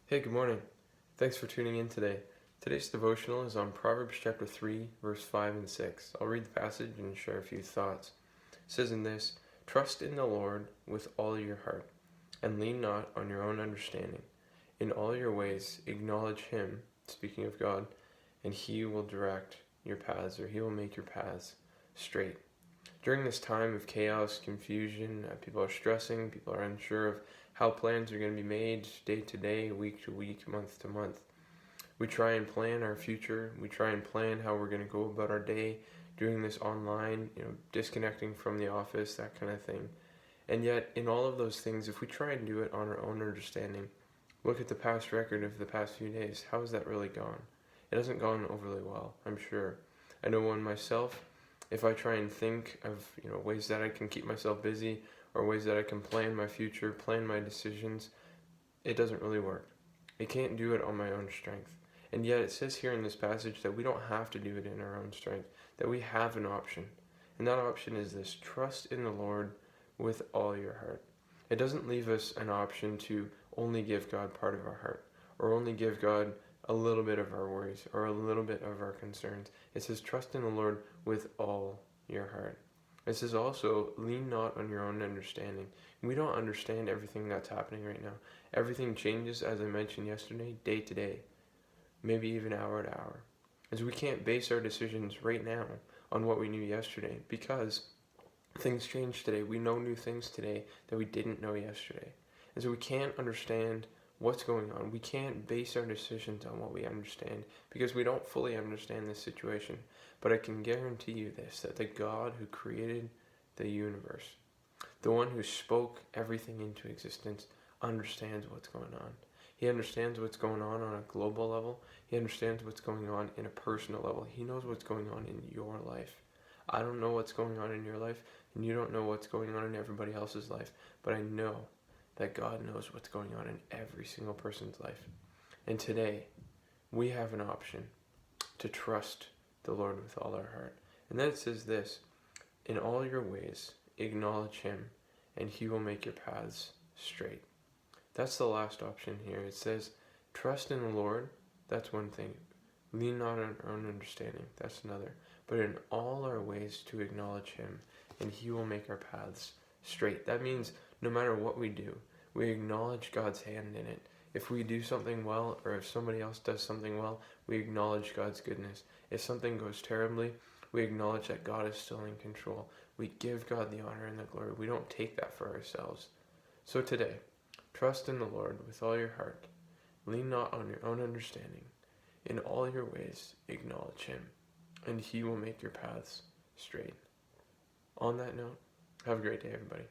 Hey, good morning. Thanks for tuning in today. Today's devotional is on Proverbs chapter 3, verse 5 and 6. I'll read the passage and share a few thoughts. It says in this, "Trust in the Lord with all your heart, and lean not on your own understanding. In all your ways acknowledge him," speaking of God, "and he will direct your paths," or he will make your paths straight. During this time of chaos, confusion, people are stressing, people are unsure of how plans are going to be made day to day, week to week, month to month. We try and plan our future. We try and plan how we're going to go about our day, doing this online, disconnecting from the office, that kind of thing. And yet, in all of those things, if we try and do it on our own understanding, look at the past record of the past few days. How has that really gone? It hasn't gone overly well, I'm sure. I know one myself. If I try and think of ways that I can keep myself busy or ways that I can plan my future, plan my decisions, it doesn't really work. I can't do it on my own strength. And yet it says here in this passage that we don't have to do it in our own strength, that we have an option. And that option is this: trust in the Lord with all your heart. It doesn't leave us an option to only give God part of our heart, or only give God a little bit of our worries, or a little bit of our concerns. It says trust in the Lord with all your heart. It says also, lean not on your own understanding. We don't understand everything that's happening right now. Everything changes, as I mentioned yesterday, day to day, maybe even hour to hour. As we can't base our decisions right now on what we knew yesterday, because things change today. We know new things today that we didn't know yesterday. And so we can't understand what's going on. We can't base our decisions on what we understand because we don't fully understand this situation. But I can guarantee you this, that the God who created the universe, the one who spoke everything into existence, understands what's going on. He understands what's going on a global level. He understands what's going on in a personal level. He knows what's going on in your life. I don't know what's going on in your life, and you don't know what's going on in everybody else's life, but I know that God knows what's going on in every single person's life. And today, we have an option to trust the Lord with all our heart. And then it says this: in all your ways, acknowledge him, and he will make your paths straight. That's the last option here. It says, trust in the Lord. That's one thing. Lean not on our own understanding. That's another. But in all our ways to acknowledge him, and he will make our paths straight. That means no matter what we do, we acknowledge God's hand in it. If we do something well, or if somebody else does something well, we acknowledge God's goodness. If something goes terribly, we acknowledge that God is still in control. We give God the honor and the glory. We don't take that for ourselves. So today, trust in the Lord with all your heart. Lean not on your own understanding. In all your ways, acknowledge him, and he will make your paths straight. On that note, have a great day, everybody.